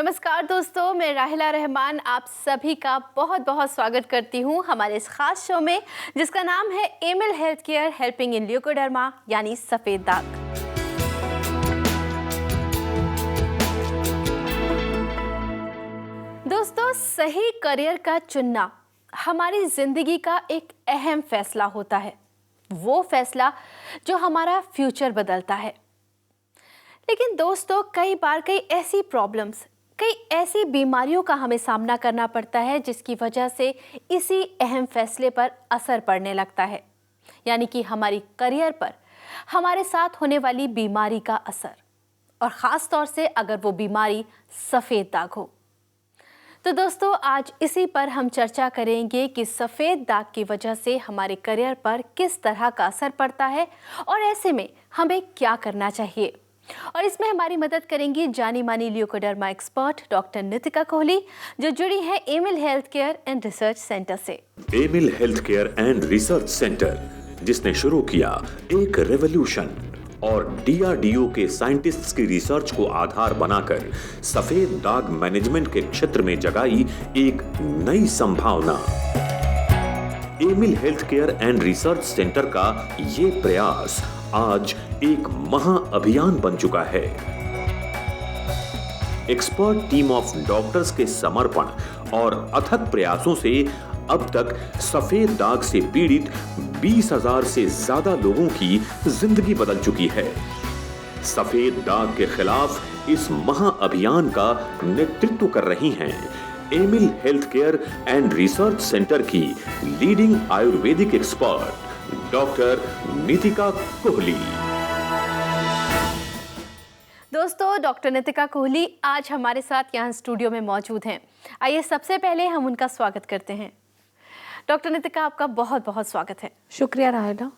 नमस्कार दोस्तों, मैं राहिला रहमान आप सभी का बहुत बहुत स्वागत करती हूँ हमारे इस खास शो में जिसका नाम है Emil health care helping in leucoderma यानी सफ़ेद दाग। दोस्तों, सही करियर का चुनना हमारी ज़िंदगी का एक अहम फैसला होता है। वो फैसला जो हमारा फ्यूचर बदलता है। लेकिन दोस्तों, कई बार कई ऐसी प्रॉब्लम्स, कई ऐसी बीमारियों का हमें सामना करना पड़ता है जिसकी वजह से इसी अहम फैसले पर असर पड़ने लगता है, यानी कि हमारी करियर पर हमारे साथ होने वाली बीमारी का असर, और ख़ास तौर से अगर वो बीमारी सफ़ेद दाग हो। तो दोस्तों, आज इसी पर हम चर्चा करेंगे कि सफ़ेद दाग की वजह से हमारे करियर पर किस तरह का असर पड़ता है और ऐसे में हमें क्या करना चाहिए। और इसमें हमारी मदद करेंगी जानी मानी leucoderma expert doctor Nitika Kohli, जो जुड़ी है Emil health care and research centre से। Emil health care and research centre, जिसने शुरू किया एक रेवोल्यूशन और डीआरडीओ के साइंटिस्ट्स की रिसर्च को आधार बनाकर सफेद दाग मैनेजमेंट के क्षेत्र में जगाई एक नई संभावना। Emil health care and research centre का ये प्रयास आज एक महाअभियान बन चुका है। एक्सपर्ट टीम ऑफ डॉक्टर्स के समर्पण और अथक प्रयासों से अब तक सफेद दाग से पीड़ित 20,000 से ज्यादा लोगों की जिंदगी बदल चुकी है। सफेद दाग के खिलाफ इस महाअभियान का नेतृत्व कर रही हैं Emil health care and research centre की leading Ayurvedic expert doctor Nitika Kohli. दोस्तों, डॉक्टर नितिका कोहली आज हमारे साथ यहाँ स्टूडियो में मौजूद हैं। आइए सबसे पहले हम उनका स्वागत करते हैं। डॉक्टर नितिका, आपका बहुत बहुत स्वागत है। शुक्रिया राहिला।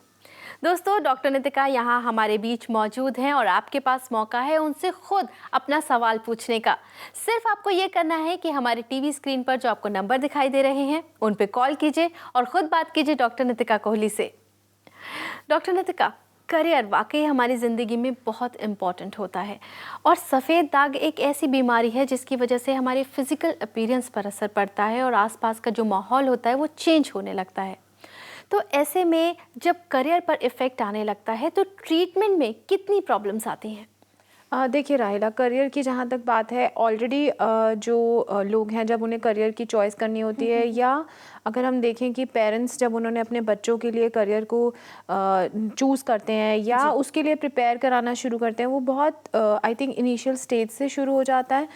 दोस्तों, डॉक्टर नितिका यहाँ हमारे बीच मौजूद हैं और आपके पास मौका है उनसे खुद अपना सवाल पूछने का। सिर्फ आपको ये करना है कि हमारे टीवी स्क्रीन पर जो आपको नंबर दिखाई दे रहे हैं उन पे कॉल कीजिए और ख़ुद बात कीजिए डॉक्टर नितिका कोहली से। डॉक्टर नितिका, करियर वाकई हमारी ज़िंदगी में बहुत इम्पॉर्टेंट होता है और सफ़ेद दाग एक ऐसी बीमारी है जिसकी वजह से हमारे फिज़िकल अपीयरेंस पर असर पड़ता है और आसपास का जो माहौल होता है वो चेंज होने लगता है। तो ऐसे में जब करियर पर इफ़ेक्ट आने लगता है तो ट्रीटमेंट में कितनी प्रॉब्लम्स आती हैं? देखिए राहिला, करियर की जहाँ तक बात है, ऑलरेडी जो लोग हैं जब उन्हें करियर की चॉइस करनी होती है, या अगर हम देखें कि पेरेंट्स जब उन्होंने अपने बच्चों के लिए करियर को चूज़ करते हैं या उसके लिए प्रिपेयर कराना शुरू करते हैं, वो बहुत आई थिंक इनिशियल स्टेज से शुरू हो जाता है।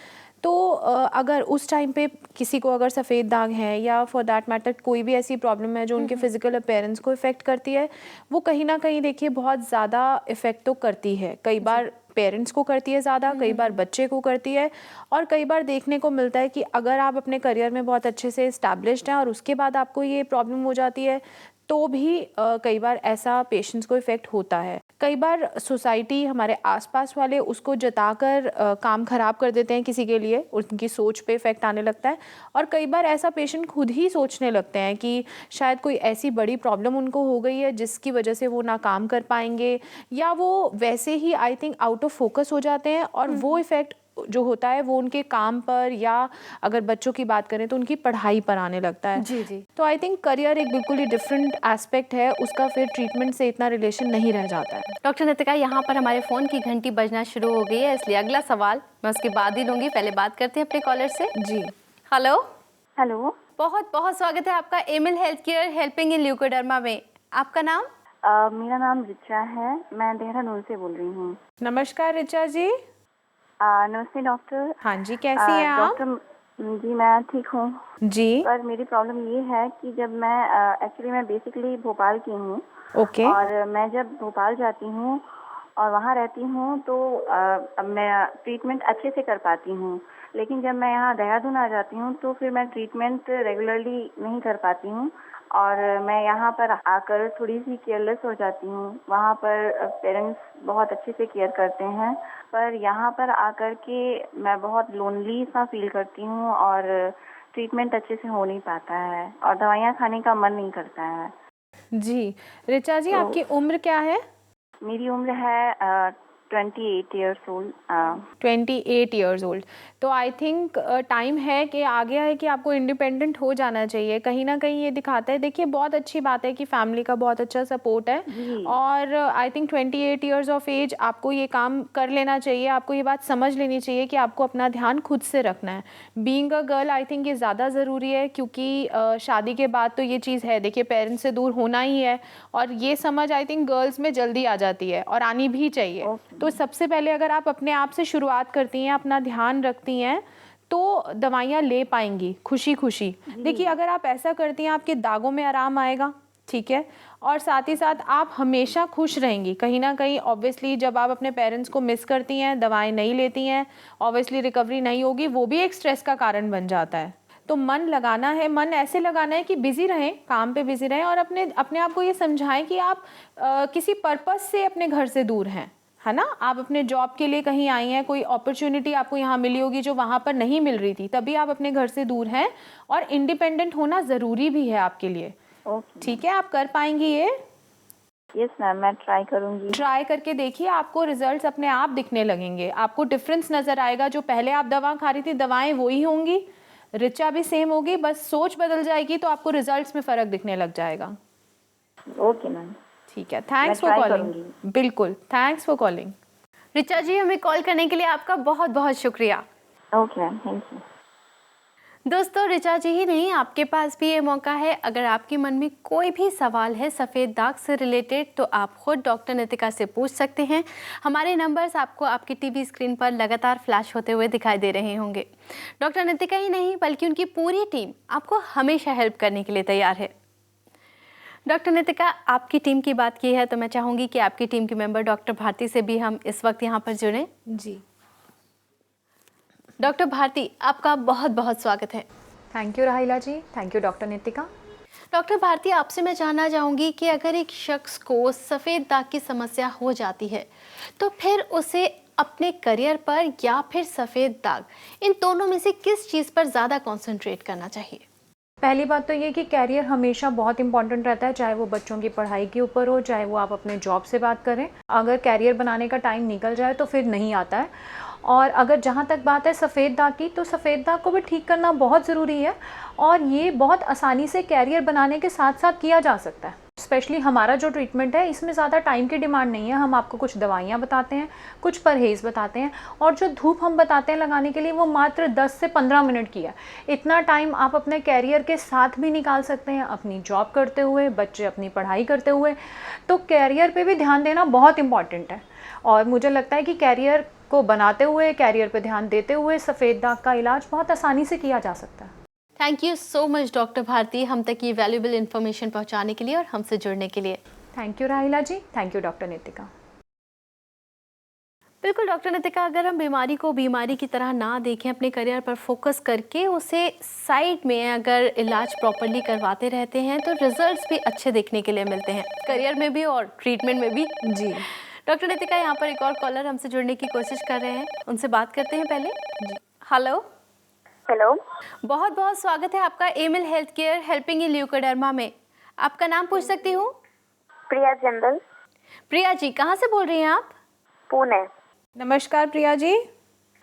तो अगर उस टाइम पे किसी को अगर सफ़ेद दाग है या फॉर दैट मैटर कोई भी ऐसी प्रॉब्लम है जो उनके फिज़िकल अपीयरेंस को इफ़ेक्ट करती है, वो कहीं ना कहीं देखिए बहुत ज़्यादा इफ़ेक्ट तो करती है। कई बार पेरेंट्स को करती है ज़्यादा, कई बार बच्चे को करती है, और कई बार देखने को मिलता है कि अगर आप अपने करियर में बहुत अच्छे से इस्टेब्लिश्ड हैं और उसके बाद आपको ये प्रॉब्लम हो जाती है तो भी कई बार ऐसा पेशेंट्स को इफ़ेक्ट होता है। कई बार सोसाइटी, हमारे आसपास वाले उसको जताकर काम ख़राब कर देते हैं किसी के लिए, उनकी सोच पे इफ़ेक्ट आने लगता है, और कई बार ऐसा पेशेंट खुद ही सोचने लगते हैं कि शायद कोई ऐसी बड़ी प्रॉब्लम उनको हो गई है जिसकी वजह से वो ना काम कर पाएंगे, या वो वैसे ही I think out of focus हो जाते हैं, और वो इफ़ेक्ट जो होता है वो उनके काम पर, या अगर बच्चों की बात करें तो उनकी पढ़ाई पर आने लगता है। जी जी। तो आई थिंक करियर एक बिल्कुल ही डिफरेंट एस्पेक्ट है, उसका फिर ट्रीटमेंट से इतना रिलेशन नहीं रह जाता है। डॉक्टर नितिका, यहाँ पर हमारे फ़ोन की घंटी बजना शुरू हो गई है, इसलिए अगला सवाल मैं उसके बाद ही लूँगी। पहले बात करते हैं अपने कॉलर से। जी, हेलो। हेलो। बहुत बहुत स्वागत है आपका Emil health care helping in leucoderma में। आपका नाम? मेरा नाम रिचा है, मैं देहरादून से बोल रही हूँ। नमस्कार रिचा जी। नमस्ते डॉक्टर। हाँ जी, कैसी हैं आप? डॉक्टर जी, मैं ठीक हूँ। जी, पर मेरी प्रॉब्लम ये है कि जब मैं एक्चुअली मैं बेसिकली भोपाल की हूँ, ओके, और मैं जब भोपाल जाती हूँ और वहाँ रहती हूँ तो अब मैं ट्रीटमेंट अच्छे से कर पाती हूँ, लेकिन जब मैं यहाँ देहरादून आ जाती हूँ तो फिर मैं ट्रीटमेंट रेगुलरली नहीं कर पाती हूँ, और मैं यहाँ पर आकर थोड़ी सी केयरलेस हो जाती हूँ। वहाँ पर पेरेंट्स बहुत अच्छे से केयर करते हैं, पर यहाँ पर आकर के मैं बहुत लोनली सा फील करती हूँ और ट्रीटमेंट अच्छे से हो नहीं पाता है और दवाइयाँ खाने का मन नहीं करता है। जी। रिचा जी, तो आपकी उम्र क्या है? मेरी उम्र है 28 years old. 28 years old. तो आई थिंक टाइम है कि आ गया है कि आपको इंडिपेंडेंट हो जाना चाहिए। कहीं ना कहीं ये दिखाता है, देखिए बहुत अच्छी बात है कि फैमिली का बहुत अच्छा सपोर्ट है जी। और I think 28 years of age आपको ये काम कर लेना चाहिए। आपको ये बात समझ लेनी चाहिए कि आपको अपना ध्यान खुद से रखना है। Being a girl I think ये ज़्यादा ज़रूरी है, क्योंकि शादी के बाद तो ये चीज़ है, देखिए पेरेंट्स से दूर होना ही है और ये समझ आई थिंक गर्ल्स में जल्दी आ जाती है और आनी भी चाहिए। तो सबसे पहले अगर आप अपने आप से शुरुआत करती हैं, अपना ध्यान रखती हैं, तो दवाइयाँ ले पाएंगी खुशी खुशी। देखिए अगर आप ऐसा करती हैं आपके दागों में आराम आएगा, ठीक है, और साथ ही साथ आप हमेशा खुश रहेंगी। कहीं ना कहीं ऑब्वियसली जब आप अपने पेरेंट्स को मिस करती हैं, दवाएं नहीं लेती हैं, ऑब्वियसली रिकवरी नहीं होगी, वो भी एक स्ट्रेस का कारण बन जाता है। तो मन लगाना है, मन ऐसे लगाना है कि बिजी रहें, काम पे बिजी रहें और अपने आप को ये समझाएं कि आप किसी पर्पस से अपने घर से दूर हैं, है ना। आप अपने जॉब के लिए कहीं आई हैं, कोई अपॉर्चुनिटी आपको यहाँ मिली होगी जो वहाँ पर नहीं मिल रही थी, तभी आप अपने घर से दूर हैं और इंडिपेंडेंट होना ज़रूरी भी है आपके लिए। ओके। ठीक है, आप कर पाएंगी ये? यस मैम, मैं ट्राई करूँगी। ट्राई करके देखिए, आपको रिजल्ट्स अपने आप दिखने लगेंगे, आपको डिफरेंस नज़र आएगा। जो पहले आप दवा खा रही थी दवाएं वही होंगी, ऋचा भी सेम होगी, बस सोच बदल जाएगी तो आपको रिजल्ट्स में फ़र्क दिखने लग जाएगा। Okay ma'am. ठीक है, थैंक्स मैं फॉर try कॉलिंग। करूंगी। बिल्कुल, थैंक्स फॉर कॉलिंग। ऋचा जी, हमें कॉल करने के लिए आपका बहुत बहुत शुक्रिया। Okay ma'am, thank you. दोस्तों, ऋचा जी ही नहीं, आपके पास भी ये मौका है। अगर आपके मन में कोई भी सवाल है सफ़ेद दाग से रिलेटेड तो आप खुद डॉक्टर नितिका से पूछ सकते हैं। हमारे नंबर्स आपको आपकी टीवी स्क्रीन पर लगातार फ्लैश होते हुए दिखाई दे रहे होंगे। डॉक्टर नितिका ही नहीं बल्कि उनकी पूरी टीम आपको हमेशा हेल्प करने के लिए तैयार है। डॉक्टर नितिका, आपकी टीम की बात की है तो मैं चाहूँगी कि आपकी टीम की मेंबर डॉक्टर भारती से भी हम इस वक्त यहाँ पर जुड़ें। जी, डॉक्टर भारती, आपका बहुत बहुत स्वागत है। Thank you Rahila ji, thank you doctor Nitika. Doctor Bharti, आपसे मैं जानना चाहूँगी कि अगर एक शख्स को सफ़ेद दाग की समस्या हो जाती है तो फिर उसे अपने करियर पर या फिर सफ़ेद दाग, इन दोनों में से किस चीज़ पर ज़्यादा कंसंट्रेट करना चाहिए? पहली बात तो ये कि कैरियर हमेशा बहुत इंपॉर्टेंट रहता है, चाहे वो बच्चों की पढ़ाई के ऊपर हो, चाहे वो आप अपने जॉब से बात करें। अगर कैरियर बनाने का टाइम निकल जाए तो फिर नहीं आता है। और अगर जहाँ तक बात है सफ़ेद दाग की, तो सफ़ेद दाग को भी ठीक करना बहुत ज़रूरी है और ये बहुत आसानी से कैरियर बनाने के साथ साथ किया जा सकता है। स्पेशली हमारा जो ट्रीटमेंट है इसमें ज़्यादा टाइम की डिमांड नहीं है। हम आपको कुछ दवाइयाँ बताते हैं, कुछ परहेज़ बताते हैं और जो धूप हम बताते हैं लगाने के लिए वो मात्र 10 से 15 मिनट की है। इतना टाइम आप अपने कैरियर के साथ भी निकाल सकते हैं, अपनी जॉब करते हुए, बच्चे अपनी पढ़ाई करते हुए। तो कैरियर पे भी ध्यान देना बहुत इम्पॉर्टेंट है और मुझे लगता है कि कैरियर को बनाते हुए, कैरियर पे ध्यान देते हुए सफ़ेद दाग का इलाज बहुत आसानी से किया जा सकता है। Thank you so much doctor Bharti, हम तक ये वैल्यूएबल इन्फॉर्मेशन पहुंचाने के लिए और हमसे जुड़ने के लिए। Thank you Rahila ji, thank you doctor Nitika. बिल्कुल डॉक्टर नितिका, अगर हम बीमारी को बीमारी की तरह ना देखें, अपने करियर पर फोकस करके उसे साइड में अगर इलाज प्रॉपरली करवाते रहते हैं तो रिजल्ट्स भी अच्छे देखने के लिए मिलते हैं, करियर में भी और ट्रीटमेंट में भी। जी डॉक्टर नितिका, यहाँ पर एक और कॉलर हमसे जुड़ने की कोशिश कर रहे हैं, उनसे बात करते हैं पहले। हेलो। हेलो, बहुत बहुत स्वागत है आपका Emil health care helping in leucoderma में। आपका नाम पूछ सकती हूँ? प्रिया जिंदल। प्रिया जी, कहाँ से बोल रही हैं आप? पुणे। नमस्कार प्रिया जी,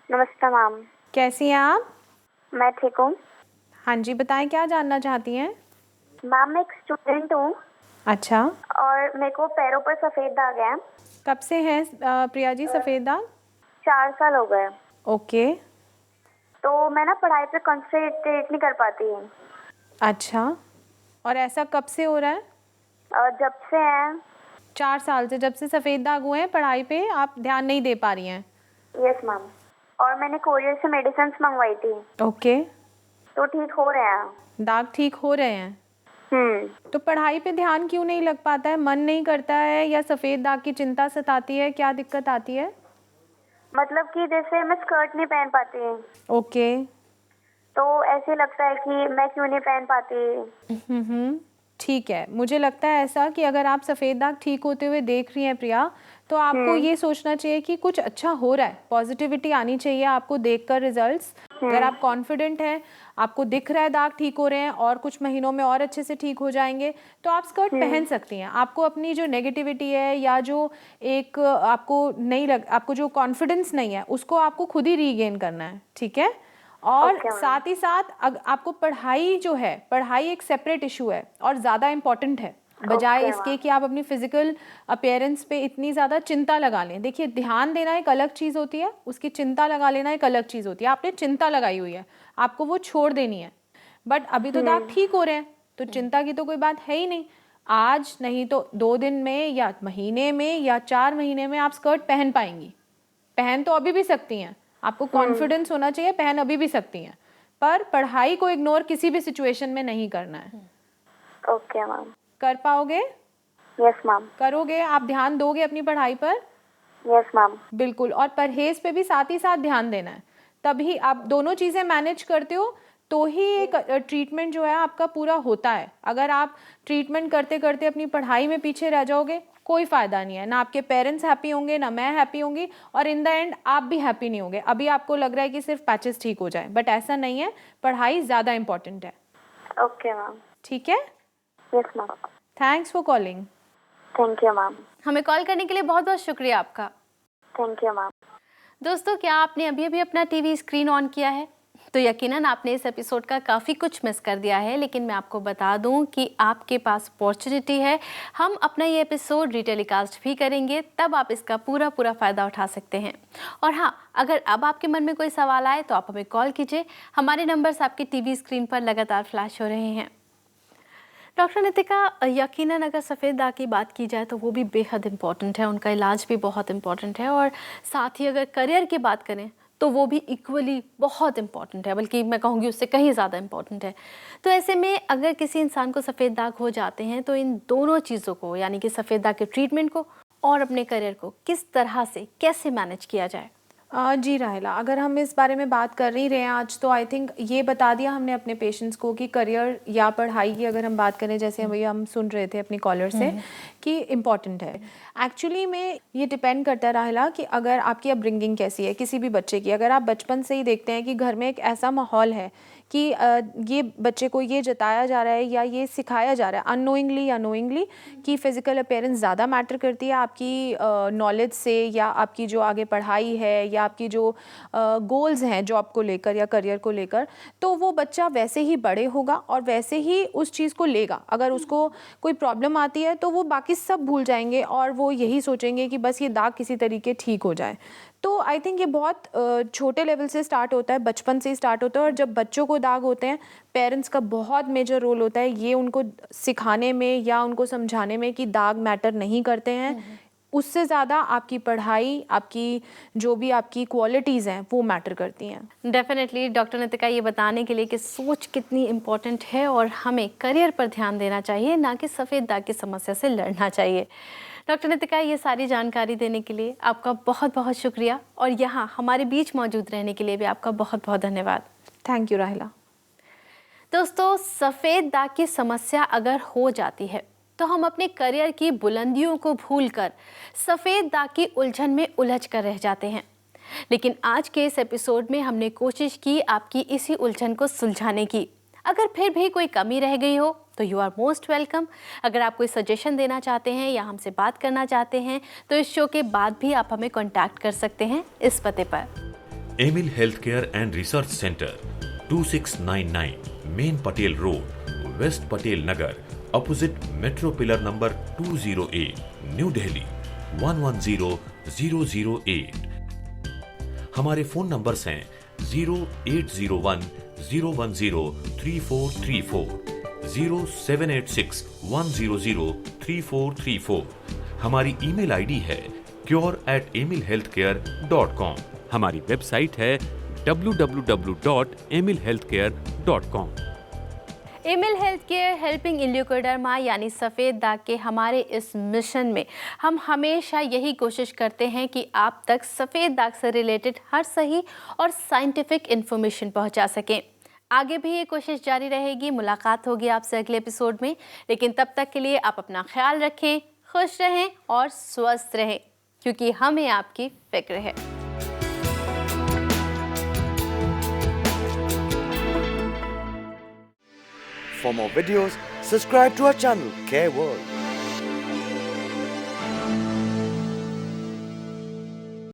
नमस्ते मैम। कैसी हैं आप? मैं ठीक हूँ। हाँ जी, बताएं क्या जानना चाहती हैं? मैम, मैं एक स्टूडेंट हूँ अच्छा, और मेरे को पैरों पर सफ़ेद दाग है। कब से है प्रिया जी सफ़ेद दाग? 4 साल हो गए। ओके, तो मैं ना पढ़ाई पे कंसंट्रेट नहीं कर पाती हूँ। अच्छा, और ऐसा कब से हो रहा है? जब से है। 4 साल से, जब से सफ़ेद दाग हुए हैं पढ़ाई पे आप ध्यान नहीं दे पा रही हैं? Yes ma'am. और मैंने कोरियर से मेडिसिन मंगवाई थी ओके, तो ठीक हो रहे हैं। दाग ठीक हो रहे हैं। तो पढ़ाई पे ध्यान क्यों नहीं लग पाता है? मन नहीं करता है या सफ़ेद दाग की चिंता सताती है? क्या दिक्कत आती है? मतलब कि जैसे मैं स्कर्ट नहीं पहन पाती, ओके, तो ऐसे लगता है कि मैं क्यों नहीं पहन पाती। ठीक है। मुझे लगता है ऐसा कि अगर आप सफ़ेद दाग ठीक होते हुए देख रही हैं प्रिया, तो आपको ये सोचना चाहिए कि कुछ अच्छा हो रहा है, पॉजिटिविटी आनी चाहिए आपको देखकर रिजल्ट्स। अगर आप कॉन्फिडेंट हैं, आपको दिख रहा है दाग ठीक हो रहे हैं और कुछ महीनों में और अच्छे से ठीक हो जाएंगे, तो आप स्कर्ट पहन सकती हैं। आपको अपनी जो नेगेटिविटी है या जो एक आपको जो कॉन्फिडेंस नहीं है उसको आपको खुद ही रीगेन करना है, ठीक है। और साथ ही साथ आपको पढ़ाई जो है, पढ़ाई एक सेपरेट इशू है और ज़्यादा इम्पॉर्टेंट है, बजाय इसके कि आप अपनी फिजिकल अपीयरेंस पे इतनी ज़्यादा चिंता लगा लें। देखिए, ध्यान देना एक अलग चीज़ होती है, उसकी चिंता लगा लेना एक अलग चीज़ होती है। आपने चिंता लगाई हुई है, आपको वो छोड़ देनी है, बट अभी तो दाग ठीक हो रहे हैं, तो चिंता की तो कोई बात है ही नहीं। आज नहीं तो 2 दिन में या महीने में या 4 महीने में आप स्कर्ट पहन पाएंगी। पहन तो अभी भी सकती हैं, आपको कॉन्फिडेंस होना चाहिए, पहन अभी भी सकती हैं, पर पढ़ाई को इग्नोर किसी भी सिचुएशन में नहीं करना है। Okay ma'am. कर पाओगे? Yes ma'am. करोगे? आप ध्यान दोगे अपनी पढ़ाई पर? Yes ma'am. बिल्कुल। और परहेज पे भी साथ ही साथ ध्यान देना है, तभी आप दोनों चीज़ें मैनेज करते हो तो ही एक ट्रीटमेंट जो है आपका पूरा होता है। अगर आप ट्रीटमेंट करते करते अपनी पढ़ाई में पीछे रह जाओगे, कोई फ़ायदा नहीं है। ना आपके पेरेंट्स हैप्पी होंगे, ना मैं हैप्पी होंगी, और इन द एंड आप भी हैप्पी नहीं होंगे। अभी आपको लग रहा है कि सिर्फ पैचेस ठीक हो जाए, बट ऐसा नहीं है, पढ़ाई ज़्यादा इंपॉर्टेंट है। Okay ma'am. ठीक है? Yes ma'am. Thanks for calling. Thank you ma'am. हमें कॉल करने के लिए बहुत बहुत शुक्रिया आपका। Thank you ma'am. दोस्तों, क्या आपने अभी अभी अपना टीवी स्क्रीन ऑन किया है? तो यकीनन आपने इस एपिसोड का काफ़ी कुछ मिस कर दिया है, लेकिन मैं आपको बता दूं कि आपके पास अपॉर्चुनिटी है। हम अपना ये एपिसोड रीटेलीकास्ट भी करेंगे, तब आप इसका पूरा फ़ायदा उठा सकते हैं। और हाँ, अगर अब आपके मन में कोई सवाल आए तो आप हमें कॉल कीजिए। हमारे नंबर्स आपकी टीवी स्क्रीन पर लगातार फ्लैश हो रहे हैं। डॉक्टर नितिका, यकीनन अगर सफ़ेद दाग की बात की जाए तो वो भी बेहद इम्पॉर्टेंट है, उनका इलाज भी बहुत इम्पॉर्टेंट है, और साथ ही अगर करियर की बात करें तो वो भी इक्वली बहुत इम्पॉर्टेंट है, बल्कि मैं कहूँगी उससे कहीं ज़्यादा इम्पॉर्टेंट है। तो ऐसे में अगर किसी इंसान को सफ़ेद दाग हो जाते हैं तो इन दोनों चीज़ों को, यानी कि सफ़ेद दाग के ट्रीटमेंट को और अपने करियर को किस तरह से कैसे मैनेज किया जाए? जी राहिला, अगर हम इस बारे में बात कर ही रहे हैं आज, तो आई थिंक ये बता दिया हमने अपने पेशेंट्स को कि करियर या पढ़ाई की अगर हम बात करें, जैसे अभी हम सुन रहे थे अपनी कॉलर से कि इम्पॉर्टेंट है। एक्चुअली में ये डिपेंड करता है राहिला कि अगर आपकी अपब्रिंगिंग कैसी है किसी भी बच्चे की। अगर आप बचपन से ही देखते हैं कि घर में एक ऐसा माहौल है कि ये बच्चे को ये जताया जा रहा है या ये सिखाया जा रहा है अननोइंगली या नोइंगली कि फ़िज़िकल अपीयरेंस ज़्यादा मैटर करती है आपकी नॉलेज से, या आपकी जो आगे पढ़ाई है, या आपकी जो गोल्स हैं जॉब को लेकर या करियर को लेकर, तो वो बच्चा वैसे ही बड़े होगा और वैसे ही उस चीज़ को लेगा। अगर उसको कोई प्रॉब्लम आती है तो वो बाकी सब भूल जाएंगे और वो यही सोचेंगे कि बस ये दाग किसी तरीके ठीक हो जाए। तो आई थिंक ये बहुत छोटे लेवल से स्टार्ट होता है, बचपन से ही स्टार्ट होता है। और जब बच्चों को दाग होते हैं, पेरेंट्स का बहुत मेजर रोल होता है ये उनको सिखाने में या उनको समझाने में कि दाग मैटर नहीं करते हैं। उससे ज़्यादा आपकी पढ़ाई, आपकी जो भी आपकी क्वालिटीज़ हैं वो मैटर करती हैं। डेफिनेटली डॉक्टर नितिका ये बताने के लिए कि सोच कितनी इम्पोर्टेंट है और हमें करियर पर ध्यान देना चाहिए, ना कि सफ़ेद दाग की समस्या से लड़ना चाहिए। डॉक्टर नितिका, ये सारी जानकारी देने के लिए आपका बहुत बहुत शुक्रिया, और यहाँ हमारे बीच मौजूद रहने के लिए भी आपका बहुत बहुत धन्यवाद। थैंक यू राहिला। दोस्तों, सफ़ेद दाग की समस्या अगर हो जाती है तो हम अपने करियर की बुलंदियों को भूलकर सफ़ेद दाग की उलझन में उलझ कर रह जाते हैं। लेकिन आज के इस एपिसोड में हमने कोशिश की आपकी इसी उलझन को सुलझाने की। अगर फिर भी कोई कमी रह गई हो तो यू आर मोस्ट वेलकम। अगर आप कोई सजेशन देना चाहते हैं या हमसे बात करना चाहते हैं तो इस शो के बाद भी आप हमें कॉन्टैक्ट कर सकते हैं इस पते पर। Emil health care and research centre, 2699 main Patel road, west Patel Nagar, opposite metro pillar number 208, new Delhi 110008। हमारे फोन नंबर्स हैं 0801 010 3434, 0786 100 3434। हमारी ईमेल आईडी है cure@emilhealthcare.com। हमारी वेबसाइट है www.emilhealthcare.com। Emil health care helping leucoderma यानी सफ़ेद दाग के हमारे इस मिशन में हम हमेशा यही कोशिश करते हैं कि आप तक सफ़ेद दाग से रिलेटेड हर सही और साइंटिफिक इन्फॉर्मेशन पहुंचा सकें। आगे भी ये कोशिश जारी रहेगी। मुलाकात होगी आपसे अगले एपिसोड में, लेकिन तब तक के लिए आप अपना ख्याल रखें, खुश रहें और स्वस्थ रहें। क्योंकि हमें आपकी फिक्र है। For more videos, subscribe to our channel, Care World.